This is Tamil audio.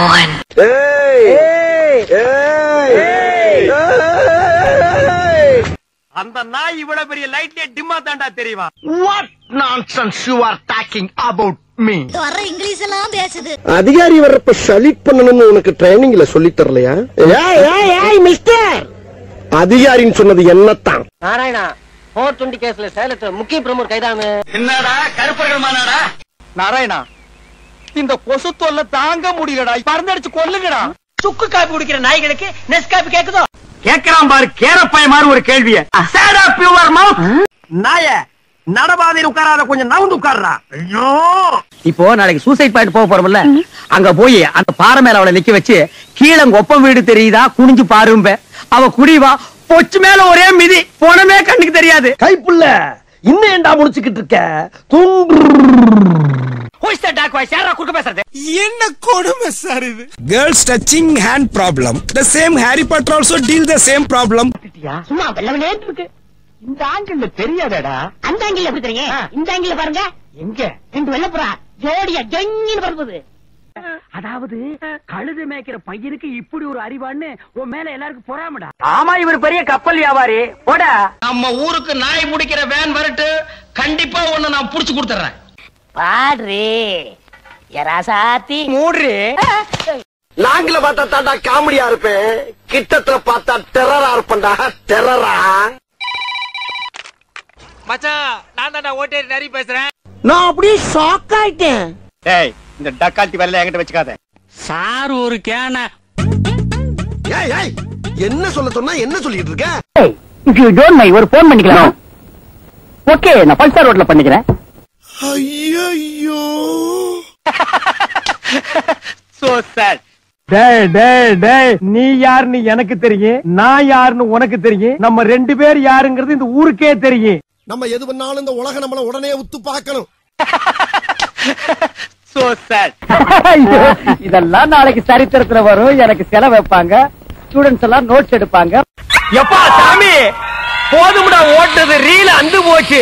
மோகன். அந்த நாய் இவ்வளவு பெரிய லைட்லயே டிம்மா தாண்டா தெரியுமா? What nonsense you are talking about me? வர இங்கிலீஷ் எல்லாம் பேசுது. அதிகாரி வர்றப்ப சலீட் பண்ணணும்னு உனக்கு ட்ரைனிங்ல சொல்லி தரலையா? மிஸ்டர் அதிகாரின்னு சொன்னது என்னத்தான்? நாராயணா 420 கேஸ்ல சேலத்துல முக்கிய பிரமுகர் கைதாமே. என்னடா கருப்பர்கள் மாநாடா? நாராயணா இந்த கொசு தொல்லை தாங்க முடியலடா, பறந்தடிச்சு கொல்லுங்கடா. சுக்கு காப்பி குடிக்கிற நாய்களுக்கு நெஸ் காப்பி கேக்குதோ? கேக்குறான் பாரு கேரப்பாய மாதிரி ஒரு கேள்விய. நாய நடபாதையில் உட்காராத, கொஞ்சம் நவுந்து உட்கார்றா. ஐயோ இப்போ நாளைக்கு சூசைட் பாயிண்ட் போக போறோம்ல, அங்க போய் அந்த பாறை மேல அவளை நிக்க வச்சு கீழே ஒப்பம் வீடு தெரியுதா குனிஞ்சு பாரும்ப, அவ குடிவா பொச்சு மேல ஒரே மிதி போனமே கண்ணுக்கு தெரியாது. கைப்புள்ள இன்னும் ஏண்டா முடிச்சுக்கிட்டு இருக்க? என்ன கொடுமை சார் இது? Girls touching hand problem. The same Harry Potter also deal the same problem. சும்மா வெள்ளவனே இருக்கு. இந்த ஆங்கிள் தெரியாதடா. அந்த ஆங்கிள் எப்படி தெரியும்? இந்த ஆங்கிள் பாருங்க. எங்க ரெண்டு வெள்ளப்புறா ஜோடியா ஜொங்கின்னு வருது. அதாவது கழுது மேய்க்கிற பையனுக்கு இப்படி ஒரு அறிவான்னு உன் மேல எல்லாருக்கும் பொறாமடா. ஆமா இவர் பெரிய கப்பல் வியாபாரி. போடா. நம்ம ஊருக்கு நாய் முடிக்கிற வேன் வரட்டு, கண்டிப்பா ஒண்ணு நான் புடிச்சு கொடுத்துறேன். பாடுறே யராசாத்தி மூடுறே. நாங்கள பார்த்தா தாண்டா காமெடியா இருப்பேன், கிட்டத்துல பார்த்தா டெரரா இருப்பேன்டா. டெரரா மச்சான் நான் தான்டா ஓட்டேரி நரி பேசுறேன். நான் அப்படியே ஷாக் ஆயிட்டேன். டேய் இந்த டக்கால்ட்டி வேலைய என்கிட்ட வச்சுக்காத. சார் ஒரு கேன. ஏய் ஏய் என்ன சொல்ல சொன்னா என்ன சொல்லிட்டு இருக்க? இஃப் யூ டோன்ட் மை ஒரு போன் பண்ணிக்கலாம். ஓகே நான் பல்சார் ரோட்ல பண்ணிக்கிறேன். ஐயோ சோ சார். டேய் டேய் டேய் நீ யாருன்னு எனக்கு தெரியும், நான் யாருன்னு உனக்கு தெரியும். நம்ம ரெண்டு பேர் யாருங்கிறது இந்த ஊருக்கே தெரியும். நம்ம எது பண்ணாலும் இந்த உலக நம்மள உடனே உத்து பார்க்கணும். So sir. இதெல்லாம் நாளைக்கு சரித்திரத்துல வரும். எனக்கு செலவு வைப்பாங்க, ஸ்டூடெண்ட்ஸ் எல்லாம் நோட்ஸ் எடுப்பாங்க. எப்பா சாமி போதும்டா ஓட்டுறது, ரீல் அந்து போச்சு.